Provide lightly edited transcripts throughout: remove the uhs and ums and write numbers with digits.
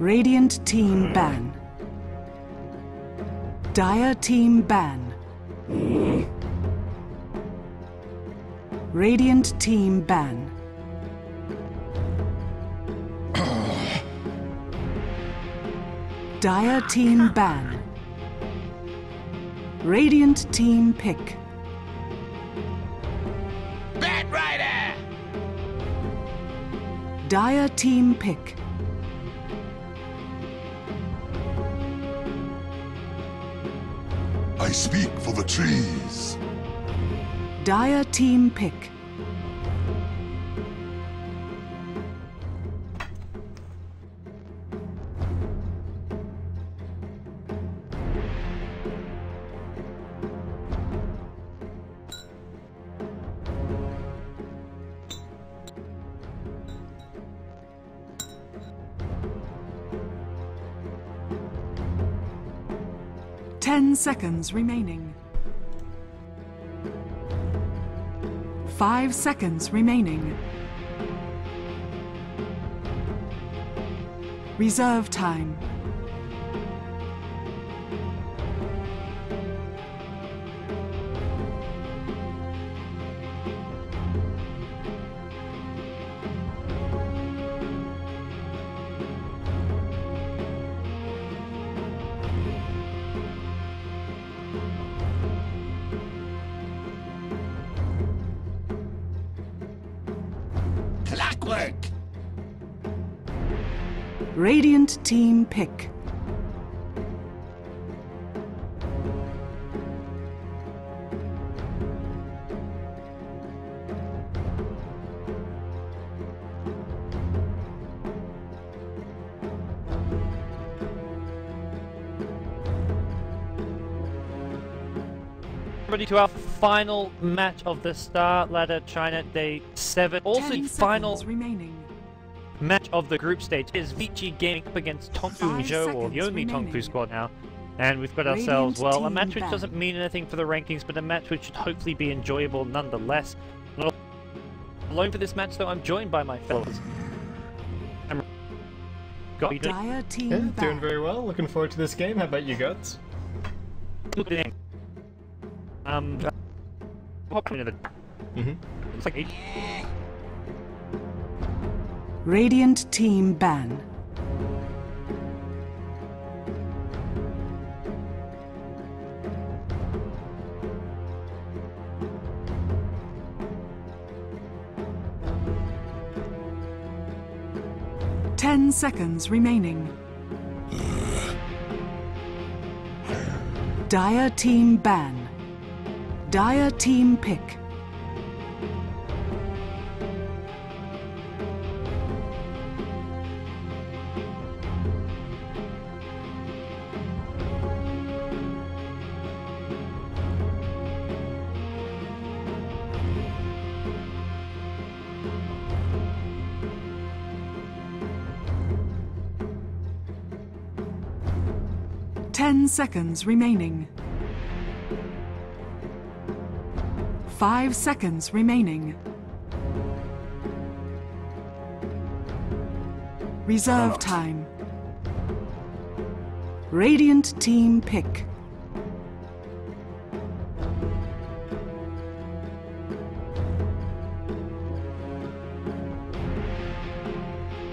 Radiant team ban. Dire team ban. Radiant team ban. Dire team ban. Radiant team pick. Bat Rider! Dire team pick. I speak for the trees. Dire team pick. Ten seconds remaining. 5 seconds remaining. Reserve time. Clockwork! Radiant team pick. Ready to our final match of the StarLadder China Day 7. Also final remaining. match of the group stage is Vici Gaming up against TongFu and Zhou, or the only TongFu squad now. And we've got ourselves, well, a match which doesn't mean anything for the rankings, but a match which should hopefully be enjoyable nonetheless. Not alone for this match though, I'm joined by my fellows. Dire team Yeah, ban. doing very well. Looking forward to this game. How about you, Guts? Hop into the... It's like 8. Radiant team ban. Ten seconds remaining. Dire team ban. Dire team pick. Ten seconds remaining. 5 seconds remaining. Reserve time. Radiant team pick.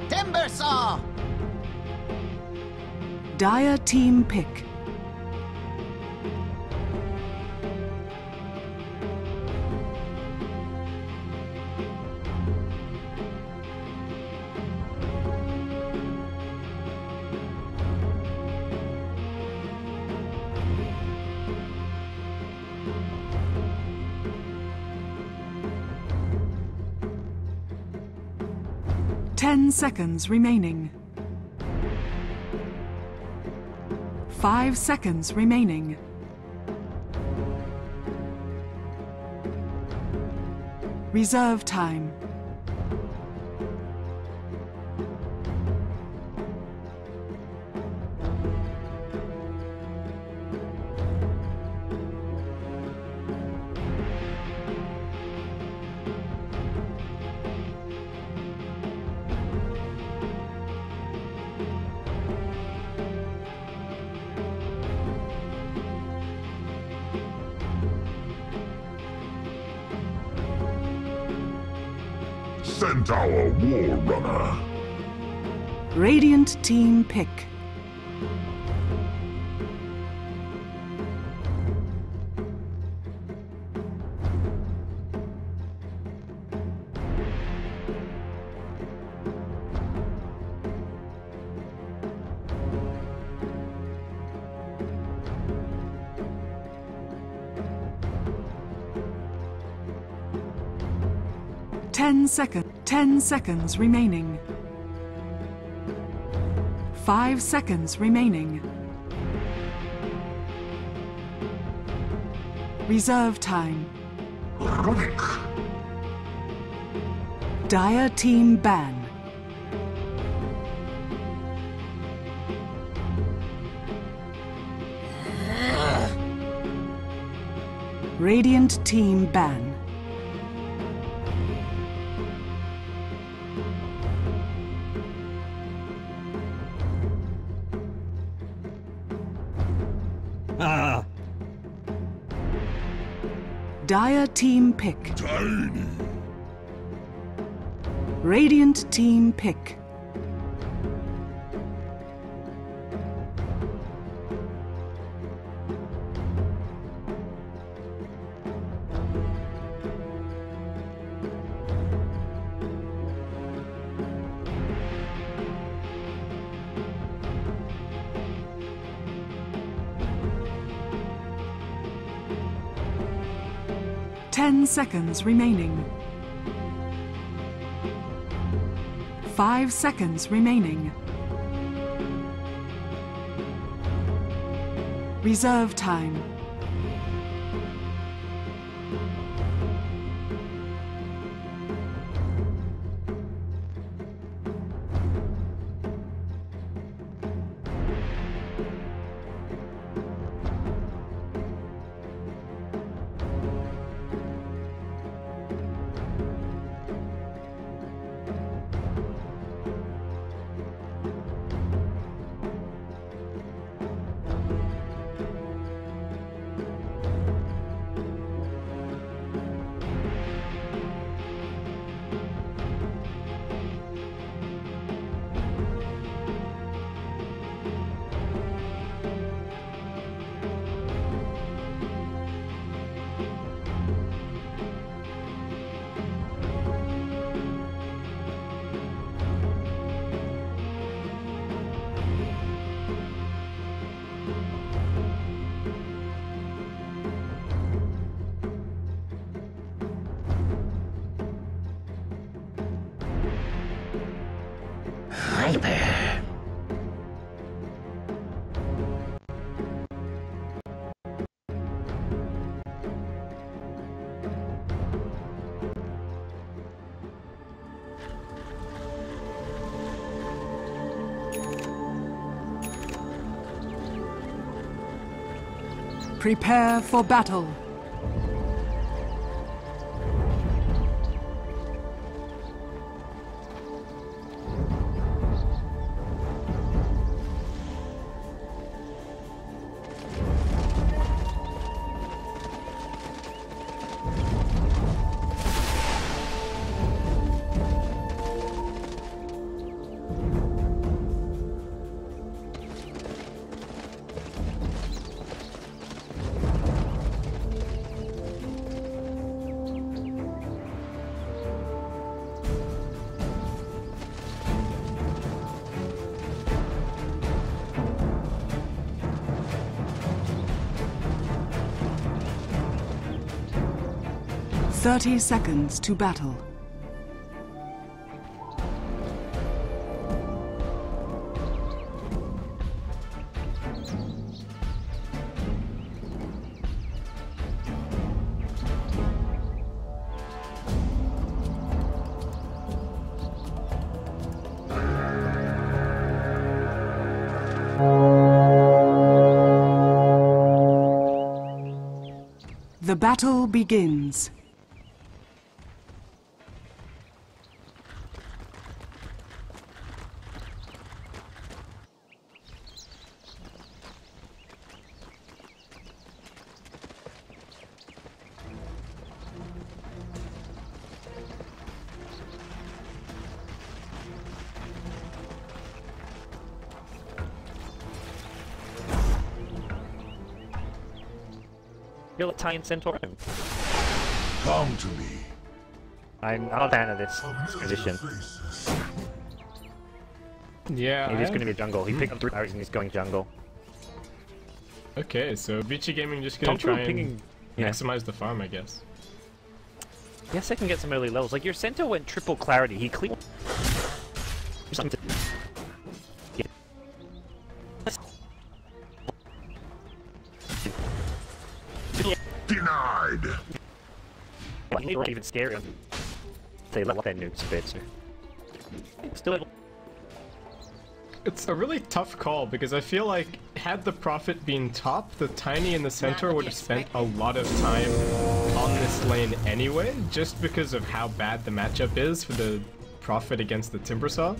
Timber Saw! Dire team pick. Ten seconds remaining. 5 seconds remaining. Reserve time. Sent our war runner. Radiant team pick. Ten seconds remaining. 5 seconds remaining. Reserve time. Heroic. Dire team ban. Radiant team ban. Dire team pick. Tiny. Radiant team pick. Ten seconds remaining. 5 seconds remaining. Reserve time. Hyper. 'Prepare for battle. Thirty seconds to battle. The battle begins. You'll tie in Centaur. Come to me. I'm not a fan of this position. Yeah, He's going to be a jungle. He picked up 3 arrows and he's going jungle. Okay, so Vici Gaming just gonna TongFu try and picking... Yeah. maximize the farm, I guess. Yes, they can get some early levels. Like, your Centaur went triple clarity. He cleared... something to... Yeah. Denied. Like, they weren't even scary. They let their nukes a bit, so... Still... It's a really tough call because I feel like had the Prophet been top, the Tiny and the Centaur would have spent a lot of time on this lane anyway, just because of how bad the matchup is for the Prophet against the Timbersaw.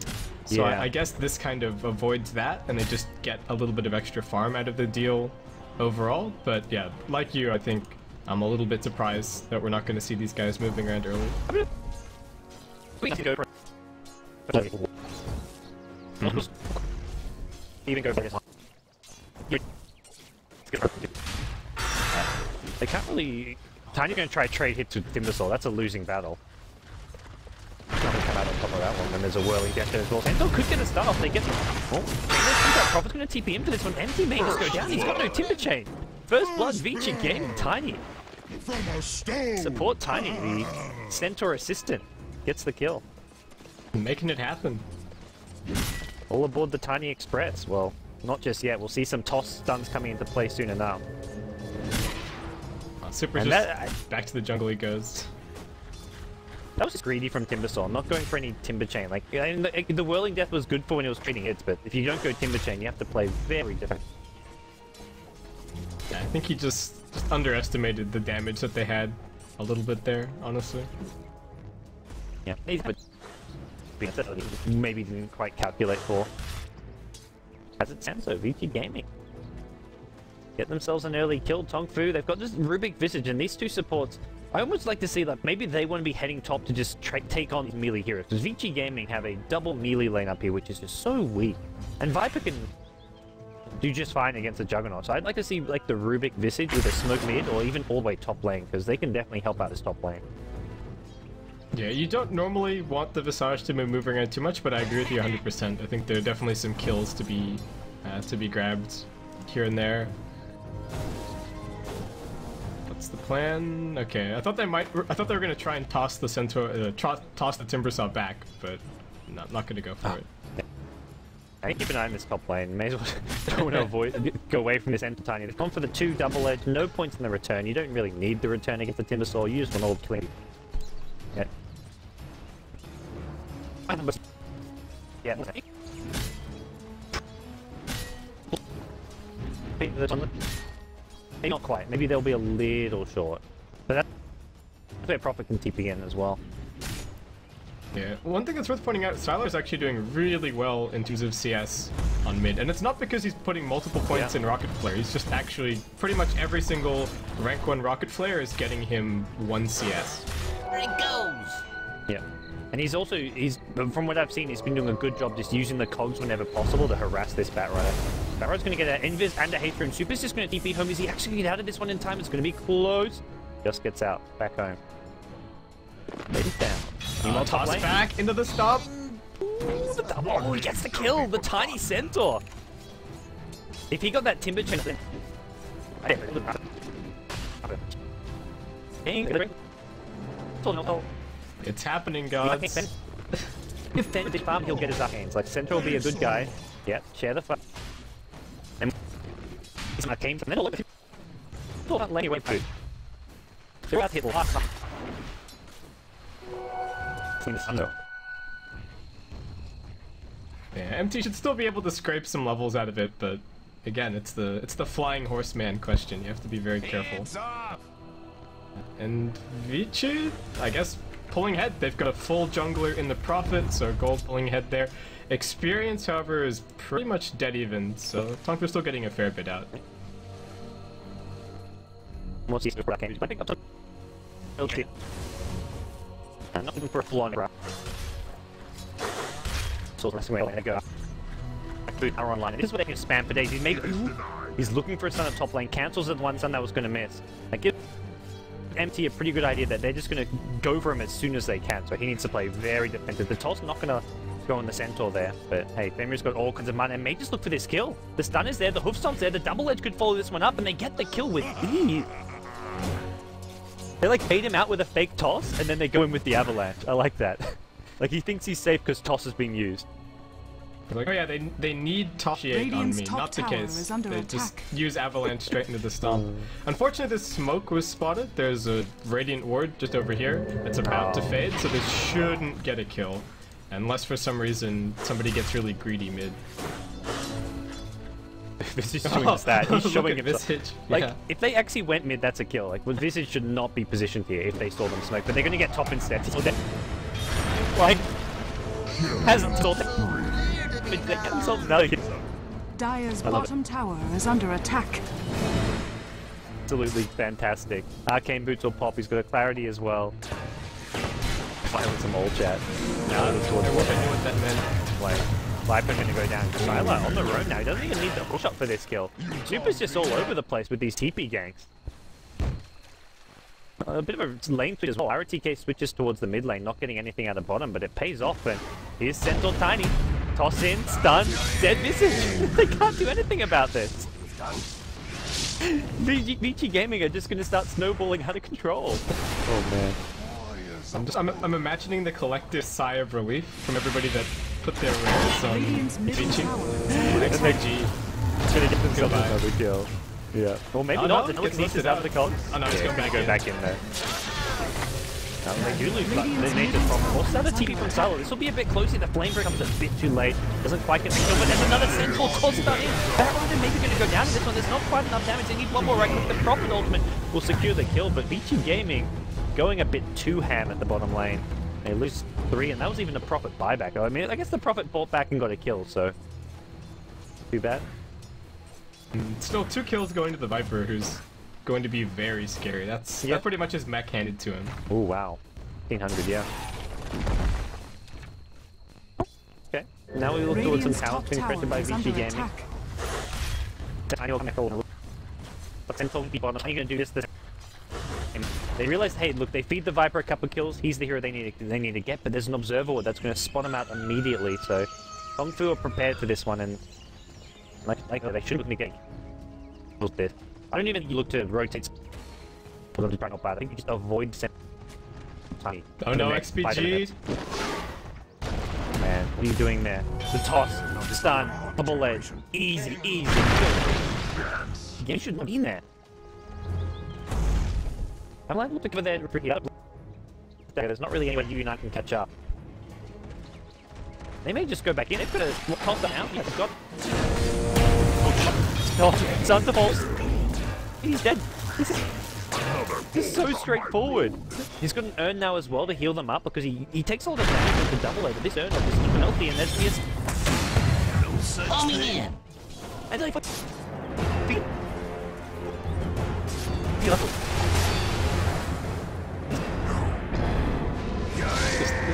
So Yeah. I guess this kind of avoids that, and they just get a little bit of extra farm out of the deal overall. But yeah, like you, I think I'm a little bit surprised that we're not going to see these guys moving around early. We can go for... Even go for this. They can't really... Tiny's going to try trade hits with Timbersaw. That's a losing battle. Not going to come out on top of that one. And there's a whirling death there as well. Centaur could get a start off. They get... Oh, Prophet's going to TP in for this one. Empty may just go down. He's got no Timber Chain. First blood, Vici Gaming, Tiny. From a stone. Support Tiny, the Centaur assistant, gets the kill. Making it happen. All aboard the Tiny Express. Well, not just yet. We'll see some toss stuns coming into play soon enough. Super And just back to the jungle he goes. That was just greedy from Timbersaw, not going for any Timber Chain. Like, the Whirling Death was good for when he was trading hits, but if you don't go Timber Chain, you have to play very different. Yeah, I think he just underestimated the damage that they had a little bit there, honestly. Yeah, but maybe didn't quite calculate for. As it stands, though, Vici Gaming get themselves an early kill. TongFu, they've got this Rubik Visage, and these two supports, I almost like to see that maybe they want to be heading top to just take on these melee heroes, because Vici Gaming have a double melee lane up here, which is just so weak. And Viper can do just fine against the Juggernaut, so I'd like to see like the Rubik Visage with a smoke mid, or even all the way top lane, because they can definitely help out this top lane. Yeah, you don't normally want the Visage to be moving around too much, but I agree with you 100%. I think there are definitely some kills to be grabbed here and there. What's the plan? Okay, I thought they were gonna try and toss the Centaur, toss the Timbersaw back, but not gonna go for it. I think keep an eye on this top lane. May as well don't want to go away from this Enter Tiny. They've gone for the 2 double edge, no points in the return. You don't really need the return against the Timbersaw. You just want all killing. Yeah. Yeah. Maybe not quite. Maybe they'll be a little short. But that's where Prophet can TP in as well. Yeah, one thing that's worth pointing out, StarLadder is actually doing really well in terms of CS on mid, and it's not because he's putting multiple points in Rocket Flare, he's just actually, pretty much every single rank 1 Rocket Flare is getting him 1 CS. There he goes! Yeah. And he's from what I've seen, he's been doing a good job just using the cogs whenever possible to harass this Batrider. Batrider's going to get an Invis and a Hater, and Super's just going to TP home. Is he actually going to get out of this one in time? It's going to be close. Just gets out, back home. Ladies down. Toss back into the stop. Ooh, the double. Oh, he gets the kill. The Tiny Centaur. If he got that Timber Chain, It's happening, gods. If Fenn this farm, he'll get his arcanes. Like, Centaur will be a good guy. Yep, share the fun. And he's my arcanes, and then look at him. Don't let me wait food. They're out to hit the last. Yeah, MT should still be able to scrape some levels out of it, but again, it's the flying horseman question. You have to be very careful. And Vici, I guess, pulling head. They've got a full jungler in the Prophet, so gold pulling head there. Experience, however, is pretty much dead even, so TongFu's still getting a fair bit out. What's he I think that's a... I'm not looking for a full-on grab. So that's the way I go. Food power online. This is where they can spam for days. Maybe He's looking for a stun at top lane, cancels the one stun that was going to miss. Like, give MT a pretty good idea that they're just going to go for him as soon as they can, so he needs to play very defensive. The toss not going to go on the Centaur there, but hey, Femir's got all kinds of mana and may just look for this kill. The stun is there, the hoof stomp's there, the double edge could follow this one up, and they get the kill with ease. They like bait him out with a fake toss, and then they go in with the avalanche. I like that. Like, he thinks he's safe because toss is being used. Like, oh yeah, they need Toshiate on me, not the case. They just use avalanche straight into the stomp. Unfortunately, this smoke was spotted. There's a Radiant Ward just over here. It's about to fade, so this shouldn't get a kill. Unless for some reason somebody gets really greedy mid. Visage doing that. He's showing himself. Visage. Like, Yeah. if they actually went mid, that's a kill. Like, well, Visage should not be positioned here if they saw them smoke, but they're going to get top instead. So like, hasn't thought they get themselves value. Dire's bottom tower is under attack. Absolutely fantastic. Arcane Boots will pop. He's got a clarity as well. Finally some old chat. Now I knew what that meant. Like, Viper gonna go down. Shyla on the road now. He doesn't even need the push up for this kill. Super's just all over the place with these TP ganks. A bit of a lane switch as well. RTK switches towards the mid lane, not getting anything out of bottom, but it pays off. And here's Centaur Tiny. Toss in, stun, dead Visage. They can't do anything about this. Vici Gaming are just gonna start snowballing out of control. Oh man. I'm imagining the collective sigh of relief from everybody that put their rares on Vici. XYG. It's gonna get themselves another kill. Yeah. Well, maybe not. The Nixis is out of the cogs. Oh no, it's gonna go back in there. They do lose that. They need to problem. Also, another TP from Silo. This will be a bit closer. The Flamebreaker comes a bit too late. Doesn't quite get the kill, but there's another Centaur toss stun in. Batrider maybe going to go down in this one. There's not quite enough damage. They need one more right click. The Prophet ultimate will secure the kill, but Vici Gaming going a bit too ham at the bottom lane. They lose 3, and that was even a Prophet buyback. I mean, I guess the Prophet bought back and got a kill, so too bad. Still 2 kills going to the Viper, who's going to be very scary. That pretty much is mech handed to him. Oh wow, 1500, yeah. Okay, now we look towards some talent being created by Vici Gaming. But Centaur be bottom. How are you gonna do this? And they realize, hey, look, they feed the Viper a couple kills. He's the hero they need to get, but there's an observer that's going to spot him out immediately. So TongFu are prepared for this one, and like they should be getting this. I don't even look to rotate. Not bad. I think you just avoid. Oh no, XPG! Man, what are you doing there? The toss, the stun, double edge, easy. You should not be in there. I'm like looking for their pretty up. There's not really anyone you and I can catch up. They may just go back in. They've got to toss them out. Yeah, they've got. Oh, Sun's the false. He's dead. This is so straightforward. He's got an urn now as well to heal them up because he takes all the damage with the double over. This urn is even healthy, and there's just. Pull me in. And like.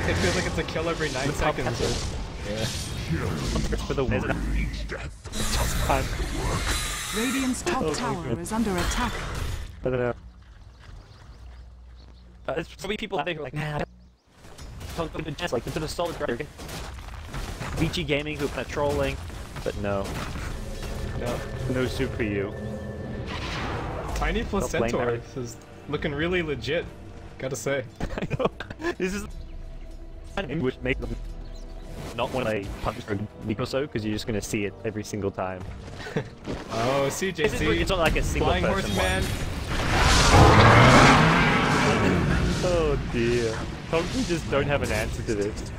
It feels like it's a kill every 9 seconds. Yeah. For the win. Radiant's top tower is under attack. I don't know. There's probably people out there who are like, nah, just like it's a solid dragon. Vici Gaming who are kind of trolling, but no super you. Tiny plus Centaur is looking really legit, gotta say. I know. This is which make them not want to punch for a week or so because you're just going to see it every single time. Oh, CJC. It's not like a single Flying person Horseman. Oh dear. TongFu just don't have an answer to this.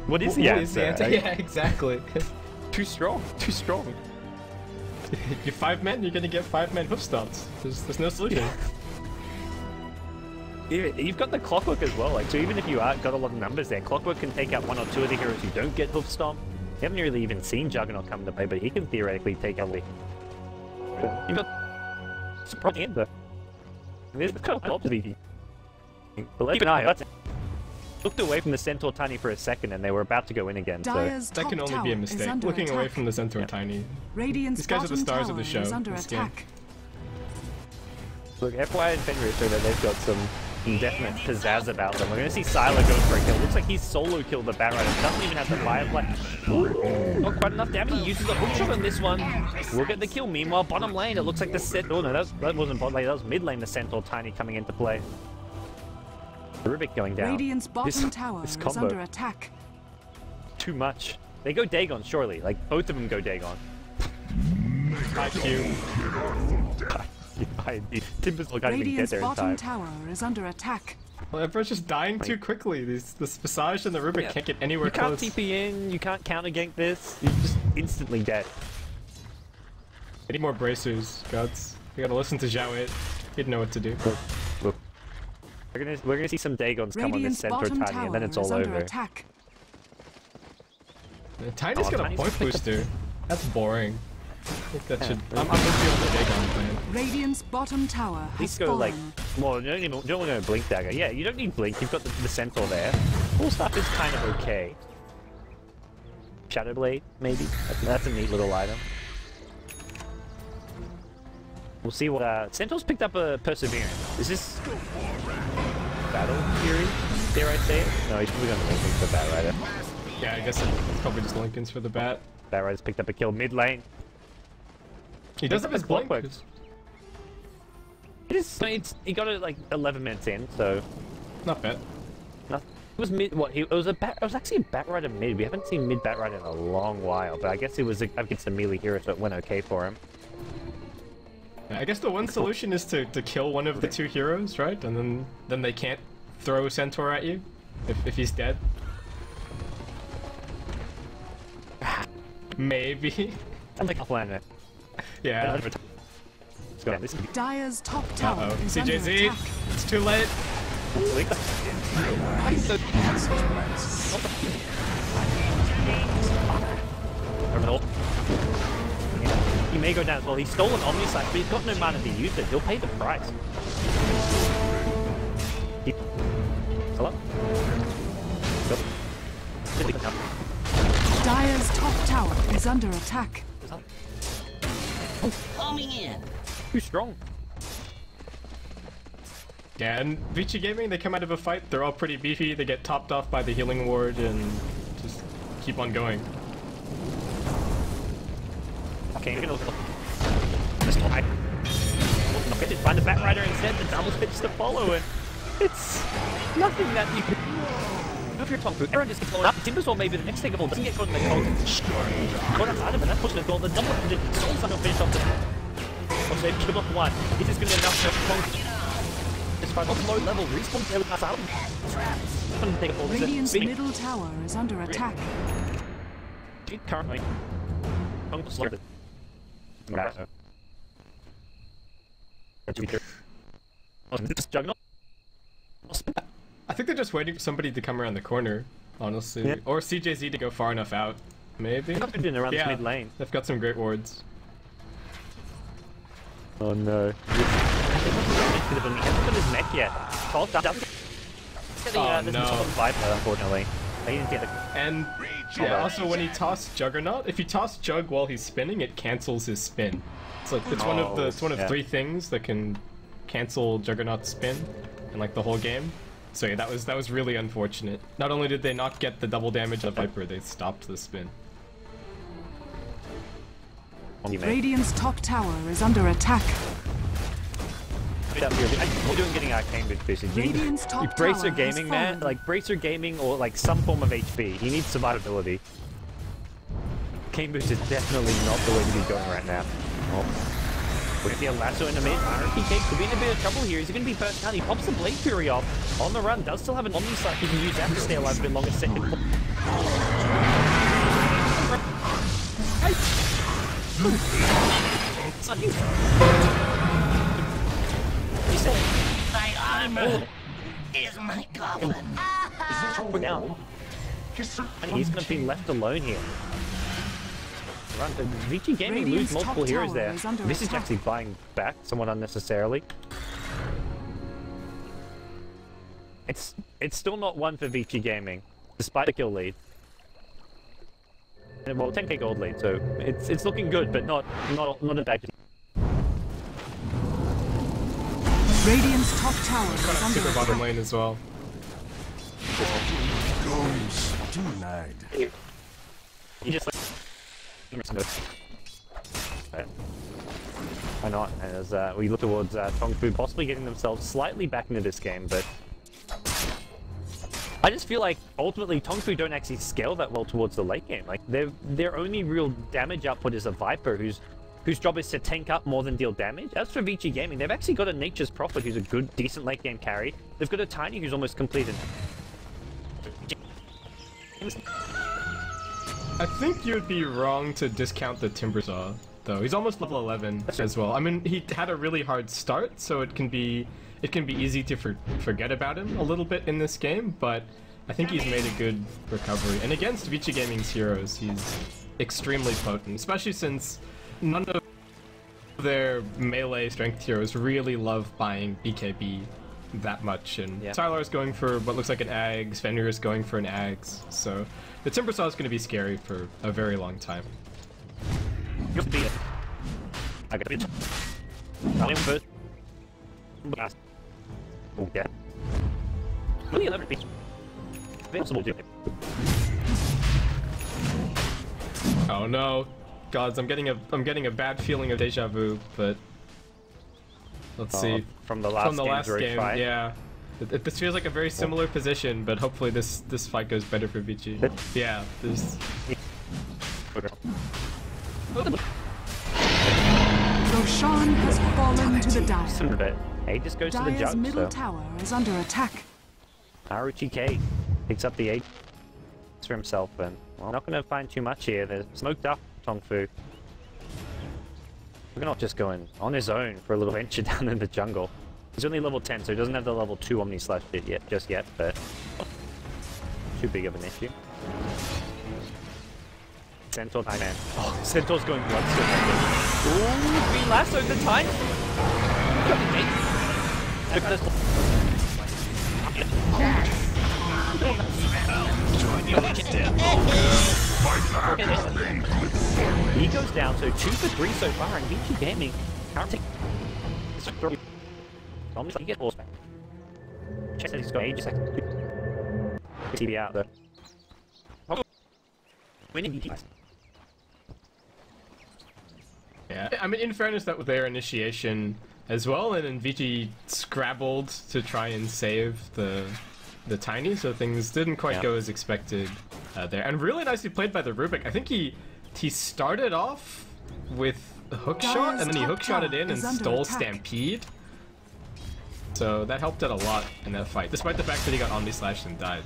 What is the answer? Yeah, exactly. Too strong. Too strong. You're 5 men, you're going to get 5 men hoof stomps. There's no solution. You've got the Clockwork as well, like, so even if you got a lot of numbers there, Clockwork can take out 1 or 2 of the heroes who don't get hoof stomp. You haven't really even seen Juggernaut come to play, but he can theoretically take out the... You've got... Surprise in there. There's the kind of options. But keep an eye out. looked away from the Centaur Tiny for a second and they were about to go in again, so... Dire's That top can only tower be a is mistake. under Looking away attack. from the Centaur Tiny. Radiant's These guys are the bottom stars of the tower show. is under this game. attack. Look, FY and Fenrir show that they've got some definite pizzazz about them. We're going to see Sylar go for a kill. Looks like he's solo killed the Batrider. Doesn't even have the Firefly. Ooh, not quite enough damage. He uses the hookshot on this one. We'll get the kill. Meanwhile, bottom lane, it looks like the set. Oh no, that wasn't bot lane. That was mid lane. The Centaur Tiny coming into play. Rubik going down. Radiant's bottom This tower is combo. under attack. Too much. They go Dagon, surely. Like, both of them go Dagon. IQ. Timbers can't even get Radiant's there in bottom time. tower is under attack. Well, everyone's just dying too quickly. The Visage and the Rubik can't get anywhere You can't close. TP in, you can't counter gank this. You're just instantly dead. I need more bracers, gods. We gotta listen to Zhao It. He'd know what to do. Look. We're gonna see some Dagons come on this Radiant's Centaur bottom Tiny, and then it's tower all is under over. attack. Tiny's Oh, got a Tiny's point just picked booster. That's boring. I think that should... I'm with you on the Dagon plan. Radiant's bottom tower At has least go like, fallen. well, you don't want to Blink Dagger. Yeah, you don't need Blink. You've got the Centaur there. Full stuff is kind of okay. Shadow Blade, maybe. That's a neat little item. We'll see what. Centaur's picked up a Perseverance. Is this Battle Fury? Dare I say it? No, he's probably gonna Link for Batrider. Yeah, I guess it's probably just Lincoln's for the bat. Batrider's picked up a kill mid lane. He does have his blink. Clockwork. It is. He got it like 11 minutes in, so. Not bad. It was mid. What? It was actually a Batrider mid. We haven't seen mid Batrider in a long while, but I guess it was against a melee hero, so it went okay for him. Yeah, I guess the one solution is to kill one of the two heroes, right? And then they can't throw Centaur at you if he's dead. Maybe. Sounds like a plan. Yeah. Let's go. This is Dire's top tower Uh-oh. is under CJZ, attack. it's too late. He may go down as well. He's stolen Omnisite, but he's got no mana to use it. He'll pay the price. Hello? Dire's top tower is under attack. Coming in. Too strong. Yeah, and Vici Gaming, they come out of a fight, they're all pretty beefy, they get topped off by the healing ward and just keep on going. Okay, you're gonna just hide. Find a Batrider instead, the double spits to follow it. It's nothing that you can do if you're TongFu. Everyone just gets blown up. Timbersaw maybe the next takeable doesn't get caught in the cold. Caught outside of it, that's pushing the goal. The double Soul's not gonna finish off the once they've killed off one. It is gonna be enough for TongFu. Just fight off low level, respawn there with us out. Radiant's middle tower is under attack. Currently. TongFu slowed it. Juggernaut. I think they're just waiting for somebody to come around the corner, honestly. Yeah. Or CJZ to go far enough out, maybe? They're not doing around this mid lane. They've got some great wards. Oh no. He hasn't got his mech yet. Cold doesn't get the no. Viper, unfortunately. He didn't get the... And yeah, also when he tossed Juggernaut, if you toss Jug while he's spinning, it cancels his spin. It's like it's one of three things that can cancel Juggernaut's spin in like the whole game. So yeah, that was really unfortunate. Not only did they not get the double damage of Viper, they stopped the spin. Radiant's top tower is under attack. We're doing getting Arcane Boost boosted. Radiant's top You Bracer tower has Gaming, man. fallen. Like, Bracer Gaming or like some form of HP. He needs survivability. Arcane Boost is definitely not the way to be going right now. Oh. We're gonna see a lasso in a mid. RPK could be in a bit of trouble here. Is he gonna be burnt out? He pops the Blade Fury off. On the run, does still have an Omnisite he can use that to stay alive a bit longer. Second. He said, My armor is my goblin. now. And he's gonna be left alone here. Run. Vici Gaming lose Radiant's multiple top heroes tower there. is under This is attack. actually buying back somewhat unnecessarily. It's still not one for Vici Gaming, despite the kill lead. Well, 10k gold lead, so it's looking good, but not a bad. Radiant's top tower is under Super attack. bottom lane as well. Goes denied. You just like... Why not? As we look towards TongFu possibly getting themselves slightly back into this game, but I just feel like ultimately TongFu don't actually scale that well towards the late game. Like their only real damage output is a Viper whose job is to tank up more than deal damage. As for Vici Gaming, they've actually got a Nature's Prophet who's a good, decent late game carry. They've got a Tiny who's almost completed. I think you'd be wrong to discount the Timbersaw, though. He's almost level 11 as well. I mean, he had a really hard start, so it can be easy to forget about him a little bit in this game, but I think he's made a good recovery. And against Vici Gaming's heroes, he's extremely potent, especially since none of their melee strength heroes really love buying BKB that much, and yeah. Tylar's going for what looks like an Ags, Fenrir is going for an Ags, so the Timbersaw is going to be scary for a very long time. I got it. I'll first. Oh, yeah. Really 11 feet. Possible to. Oh no, gods! I'm getting a bad feeling of deja vu, but let's see. From the last game, fight. Yeah. This feels like a very similar position, but hopefully this fight goes better for Vici. Yeah, this. Roshan has fallen to the Dire. He just goes to the Dire's jug. middle So. tower is under attack. RTK picks up the 8 for himself, and well, not going to find too much here. They're smoked up, TongFu. We're not just going on his own for a little venture down in the jungle. He's only level 10, so he doesn't have the level 2 Omni Slash just yet, but too big of an issue. Centaur, hi man. Oh, Centaur's going Bloodstone. Ooh, we lassoed the time. Look at this. He goes down, so 2 for 3 so far, and Vici Gaming can't take. Almost like he gets horseback. Check that he's got ages. TV out though. Winning VT. Yeah, I mean, in fairness, that was their initiation as well, and then Vici scrabbled to try and save the Tiny, so things didn't quite go as expected there. And really nicely played by the Rubik. I think he started off with a hook shot, and then he hook shotted in and stole Stampede. So that helped out a lot in that fight, despite the fact that he got Omni Slashed and died.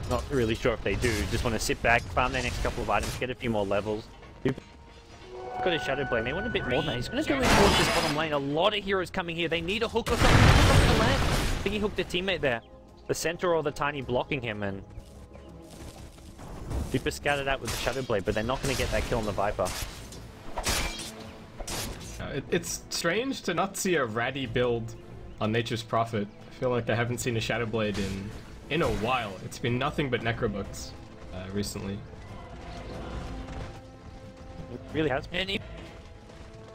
Not really sure if they do. Just want to sit back, farm their next couple of items, get a few more levels. Got a Shadow Blade. They want a bit more than that. He's going to go in towards this bottom lane. A lot of heroes coming here. They need a hook or something. Hook the land. I think he hooked a teammate there. The Centaur or the Tiny blocking him, and Super scattered out with the Shadow Blade, but they're not going to get that kill on the Viper. It's strange to not see a ratty build on Nature's Prophet. I feel like I haven't seen a Shadow Blade in a while. It's been nothing but Necrobooks recently. It really has been.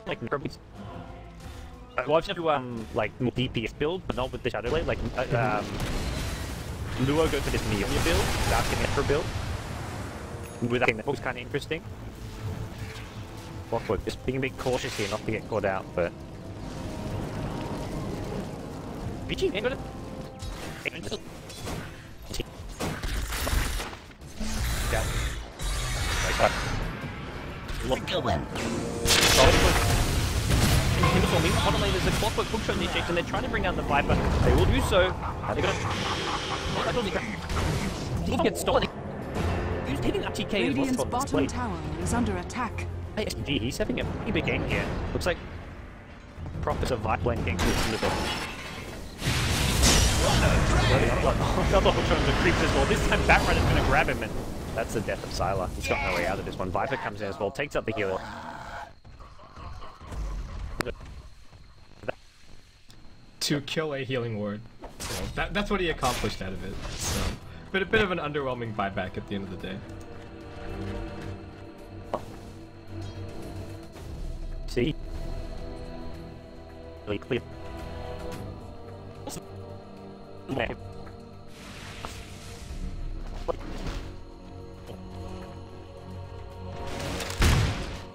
Like Necrobooks. Well, I've seen like more DPS build, but not with the Shadow Blade. Like Luo goes for this Neonia build, Dark Necro build. With that looks kind of interesting. Clockwork, just being a bit cautious here, not to get caught out, but Vici ain't got it. Yeah. Good one. Bottom lane, there's a Clockwork hookshot initiates, and they're trying to bring down the Viper. They will do so. They got he gets stolen. He's hitting up TK as Radiant's well. bottom tower is under attack. Hey, SG, he's having a pretty big game here. Looks like Prophet's a Viper lane getting close to the bottom. Another hookshot on the creeps as well. This time Batrunner's going to grab him, and that's the death of Sylar. He's got no way out of this one. Viper comes in as well, takes up the healer. to kill a healing ward. So that's what he accomplished out of it. So, but a bit of an underwhelming buyback at the end of the day. See? Really clear.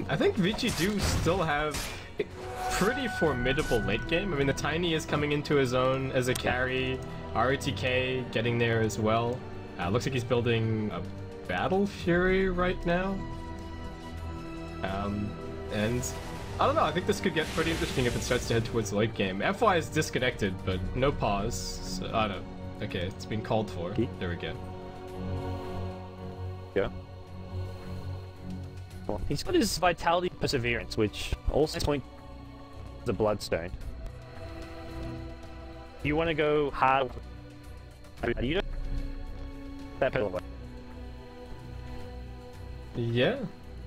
I think Vici do still have a pretty formidable late game. I mean, the Tiny is coming into his own as a carry. RTK getting there as well. Looks like he's building a Battle Fury right now. And I don't know, I think this could get pretty interesting if it starts to head towards the late game. FY is disconnected, but no pause. So, I don't know. Okay, it's been called for. There we go. Yeah. Well, he's got his Vitality Perseverance, which also points to the Bloodstone. You want to go hard? You don't. That pedal. Yeah,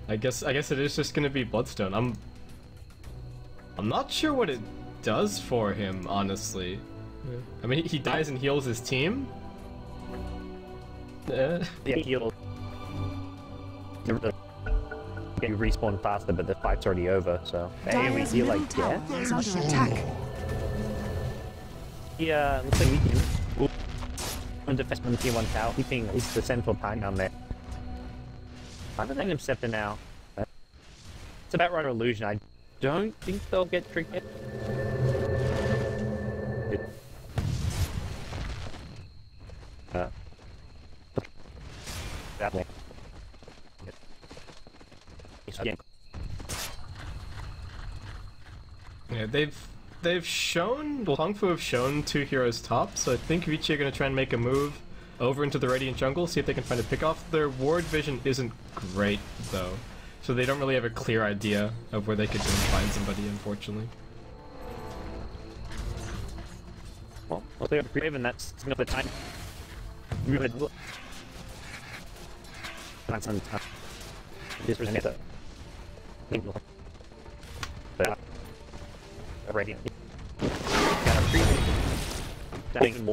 I guess it is just gonna be Bloodstone. I'm not sure what it does for him, honestly. I mean, he dies and heals his team. Yeah, heal. You respawn faster, but the fight's already over, so we heal like tower is under attack. Yeah, looks like we can. Under Festman Tier 1 tower, keeping at least the central time down there. I have an Magnum Scepter now. It's about right illusion. I don't think they'll get tricked yet. That way. Yeah, they've shown, well, TongFu have shown 2 heroes top, so I think Vici are going to try and make a move over into the Radiant jungle, see if they can find a pick off. Their ward vision isn't great, though, so they don't really have a clear idea of where they could go and find somebody, unfortunately. Well, they have Brave, and that's enough of the time. This was another. Radiant. I'm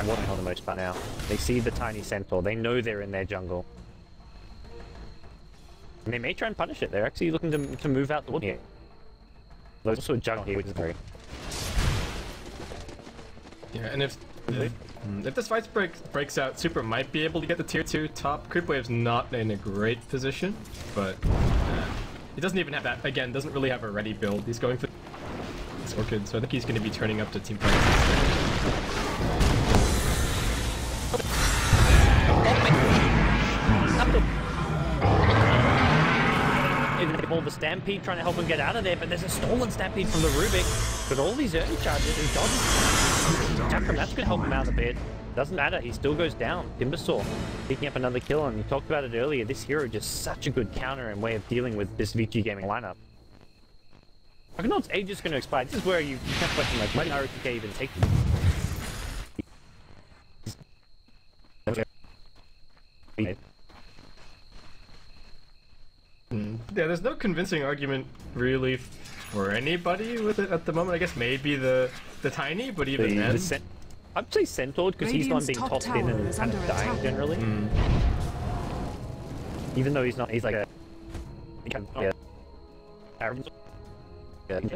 watching on the most part now. They see the tiny centaur. They know they're in their jungle. And they may try and punish it. They're actually looking to move out the wood here. There's also a jungle here, which is very. Yeah, and if this fight breaks out, Super might be able to get the tier 2 top. Creepwave's not in a great position, but he doesn't even have that. Again, doesn't really have a ready build. He's going for this Orchid, so I think he's going to be turning up to team fights instead. Even they pull the Stampede, trying to help him get out of there, but there's a stolen Stampede from the Rubik. But all these early charges and dodges. Attack from that's going to help him out a bit. Doesn't matter, he still goes down. Timbersaw picking up another kill, and we talked about it earlier. This hero just such a good counter and way of dealing with this Vici gaming lineup. Argonaut's age is going to expire. This is where you can't question, like, why did RTK even take them? Yeah, there's no convincing argument really for anybody with it at the moment. I guess maybe the Tiny, but even then. I'd say Centaur, because he's the one being tossed in and kind of dying generally. Even though he's not, he's like a...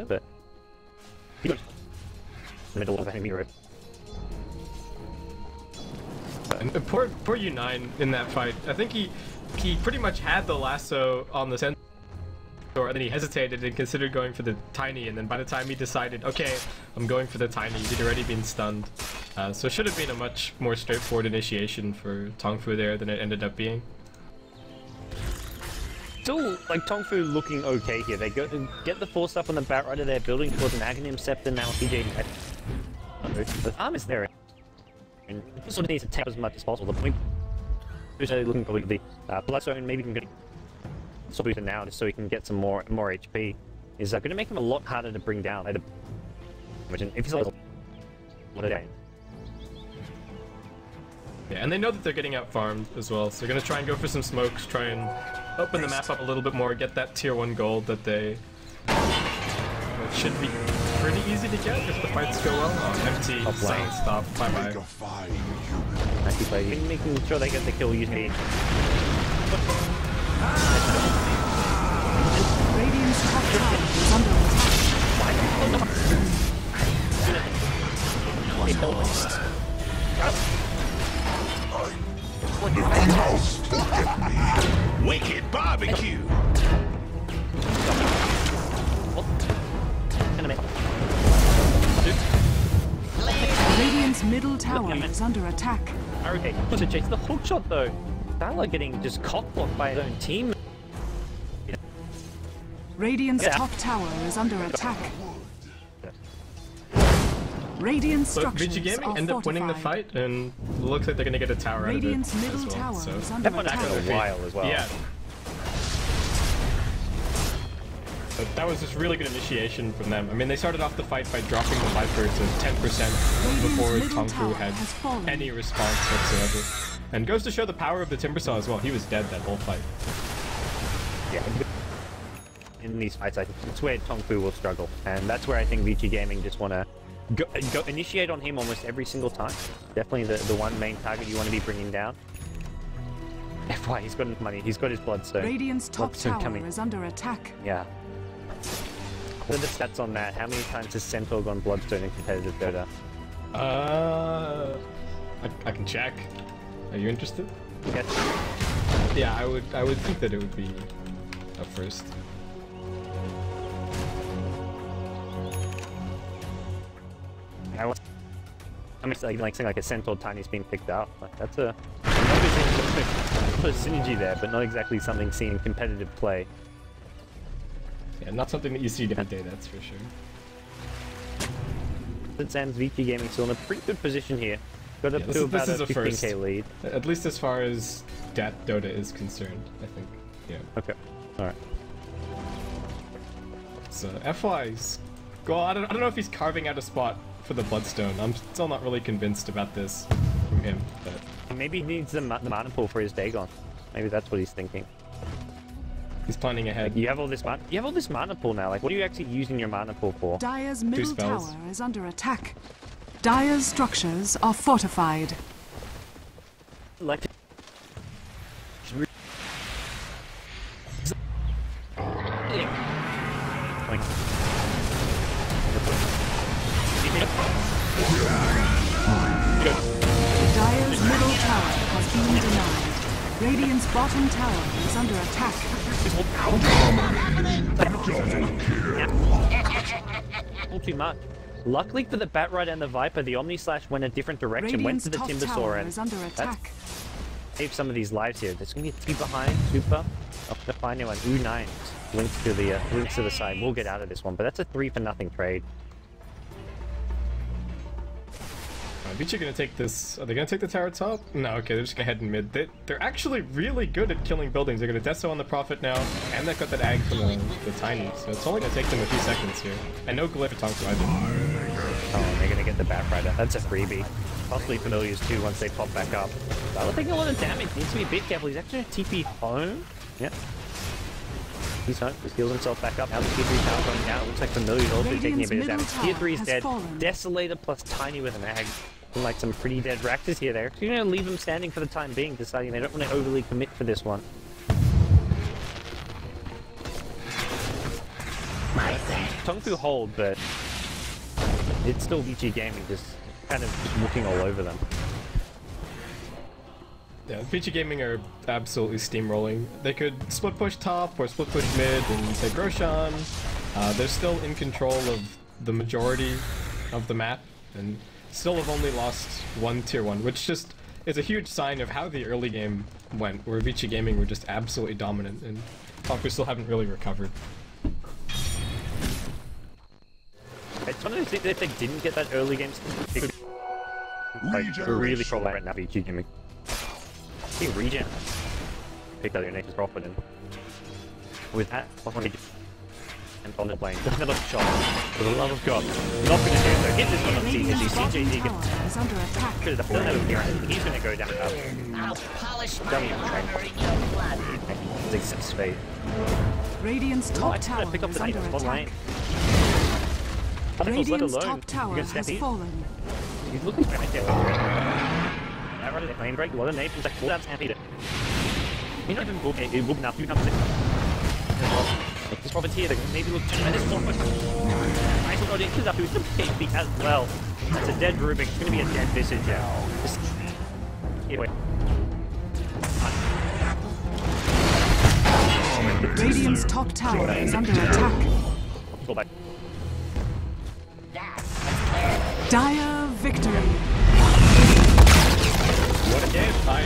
but... He's middle of enemy road. And poor U9 in that fight. I think he pretty much had the lasso on the Centaur, and then he hesitated and considered going for the Tiny, and then by the time he decided, okay, I'm going for the Tiny, he'd already been stunned. So it should have been a much more straightforward initiation for TongFu there than it ended up being. Still, like, TongFu looking okay here. They go get the force up on the Batrider, they're building towards an Aghanim Scepter now. PJ, the farm is there. And he sort of needs to tap as much as possible. The point is looking for the Bloodstone, maybe even get booster now just so he can get some more HP. Is going to make him a lot harder to bring down. If he's like, what a day. Yeah, and they know that they're getting out farmed as well, so they're gonna try and go for some smokes, try and open the map up a little bit more, get that tier 1 gold that they should be pretty easy to get if the fights go well. Oh, empty, silent stop, bye-bye. Nice play. Making sure they get the kill using the... Radiant's top tower is under attack. Wicked barbecue. Radiant's middle tower is under attack. Okay, to chase the hook shot though. StarLadder getting just cock-blocked by his own team. Radiant's top tower is under attack. Radiant So structures Vici Gaming are end up winning the fortified. fight, and looks like they're gonna get a tower out of it Radiant's as middle well. tower So is under That one attack. took a while as well. yeah. But that was just really good initiation from them. I mean, they started off the fight by dropping the Viper to 10% before middle TongFu tower had has fallen. any response whatsoever. And goes to show the power of the Timbersaw as well. He was dead that whole fight. Yeah. In these fights, I think it's where TongFu will struggle, and that's where I think Vici Gaming just want to go initiate on him almost every single time. Definitely the one main target you want to be bringing down. FY, he's got enough money. He's got his Bloodstone. Radiant's top Bloodstone tower coming. is under attack. Yeah. What are the stats on that? How many times has Centaur gone Bloodstone in competitive Dota? I can check. Are you interested? Yes. Yeah, I would think that it would be a first. I'm just like saying like a Centaur Tiny's been picked up. Like that's a synergy there, but not exactly something seen in competitive play. Yeah, not something that you see every day, that's for sure. Sans Vici Gaming still in a pretty good position here. Got up to about a 15k lead. At least as far as Dota is concerned, I think. Yeah. Okay. Alright. So FY's... Well, I don't know if he's carving out a spot for the Bloodstone. I'm still not really convinced about this from him, but... Maybe he needs the mana pool for his Dagon. Maybe that's what he's thinking. He's planning ahead. You have all this mana pool now. Like, what are you actually using your mana pool for? Dire's middle spells. tower is under attack. Dire's structures are fortified. Like, Dire's middle tower has been denied. Radiant's bottom tower is under attack. Not too much. Luckily for the Batrider and the Viper, the Omni Slash went a different direction, Radiant's went to the top Timbersaw, tower and is under that attack. saved some of these lives here. There's gonna be a 3 behind, super. I'll have to find one. U9 links to the side. We'll get out of this one, but that's a 3-for-0 trade. Vici gonna take this. Are they gonna take the tower top? No, okay, they're just gonna head in mid. They're actually really good at killing buildings. They're gonna Deso on the Prophet now, and they've got that Ag from the Tiny, so it's only gonna take them a few seconds here. And no Glyph for TongFu either. Oh, they're gonna get the Batrider. That's a freebie. Possibly Familiars too once they pop back up. They're taking a lot of damage. Needs to be a bit careful. He's actually gonna TP home. Yep. He's home. Just heals himself back up. Now the tier 3 tower going down. It looks like Familiar's also taking a bit of damage. Tier 3 is dead. Desolator plus Tiny with an Ag. Like some pretty dead Raxes here. They're actually going to leave them standing for the time being, deciding they don't want to overly commit for this one. TongFu hold, but it's still Vici Gaming, just kind of just looking all over them. Yeah, Vici Gaming are absolutely steamrolling. They could split push top or split push mid and take Roshan. They're still in control of the majority of the map, and still have only lost one tier 1, which just is a huge sign of how the early game went, where Vici Gaming were just absolutely dominant, and TongFu still haven't really recovered. It's one of those things that if they didn't get that early game, like, really trouble right now, Vici Gaming. Hey, regen. Pick out your next profit in. With that, and on the plane. Another shot. For the love of God. Not gonna do so. Hit this one on CJZ. CJZ is under attack. He's gonna go down. I'll polish my Dummy armor train. in your blood. Zigzag's fate. Radiant's top I tower pick up is the under name. attack. Lane. particles, let Radiant's alone top tower against has Stampede. fallen. He's looking for right there. That right, lane break, a lot of nades, like, pull out Stampede. He's not even moving enough to become 6. Like, this profiteer, they're gonna maybe look tremendous more. Nice little audience up to his HP as well. That's a dead Rubik, it's gonna be a dead Visage now. Just... Anyway. Radiant's top tower is under attack. Go back. Dire victory. What a game! I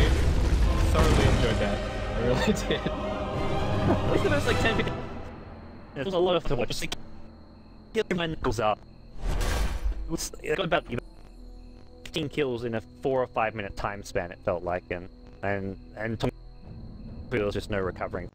thoroughly enjoyed that. I really did. At least the first like 10 15. It was a lot of to watch. Just like, kill my knuckles up. It got about 15 kills in a 4 or 5 minute time span, it felt like, and there was just no recovering.